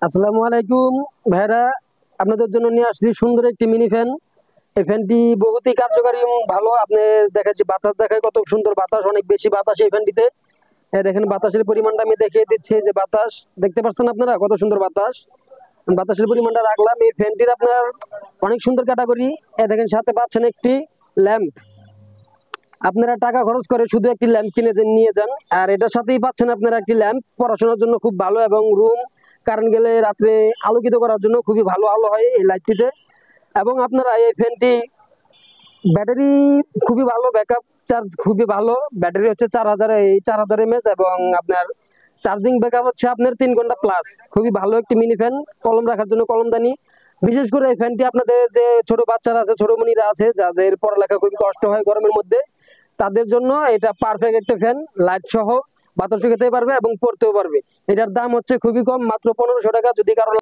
আসসালামু আলাইকুম ভাইরা, আপনাদের জন্য নিয়ে আসছি সুন্দর একটি মিনি ফ্যান। এই ফ্যানটি বহুতই কার্যকারী এবং ভালো। আপনি দেখাচ্ছি বাতাস, দেখায় কত সুন্দর বাতাস, অনেক বেশি বাতাস এই ফ্যানটিতে। দেখেন বাতাসের পরিমাণটা আমি দেখিয়ে দিচ্ছি, যে বাতাস দেখতে পাচ্ছেন আপনারা কত সুন্দর বাতাস। বাতাসের পরিমাণটা রাখলাম। এই ফ্যানটির আপনার অনেক সুন্দর ক্যাটাগরি। দেখেন সাথে পাচ্ছেন একটি ল্যাম্প। আপনারা টাকা খরচ করে শুধু একটি ল্যাম্প কিনে নিয়ে যান, আর এটার সাথেই পাচ্ছেন আপনারা একটি ল্যাম্প। পড়াশোনার জন্য খুব ভালো, এবং রুম কারেন্ট গেলে রাত্রে আলোকিত করার জন্য খুবই ভালো আলো হয় এই লাইটটিতে। এবং আপনারা এই ফ্যানটি ব্যাটারি খুবই ভালো, ব্যাকআপ চার্জ খুবই ভালো। ব্যাটারি হচ্ছে 4000, এই 4000 mAh, এবং আপনার চার্জিং ব্যাকআপ হচ্ছে আপনার 3 ঘন্টা প্লাস। খুবই ভালো একটি মিনি ফ্যান, কলম রাখার জন্য কলমদানি। বিশেষ করে এই ফ্যানটি আপনাদের যে ছোট বাচ্চারা আছে, ছোট মনিরা আছে, যাদের পড়ালেখা খুবই কষ্ট হয় গরমের মধ্যে, তাদের জন্য এটা পারফেক্ট একটা ফ্যান। লাইট সহ বাতাসও খেতে পারবে এবং পড়তেও পারবে। এটার দাম হচ্ছে খুবই কম, মাত্র 1500 টাকা। যদি কারো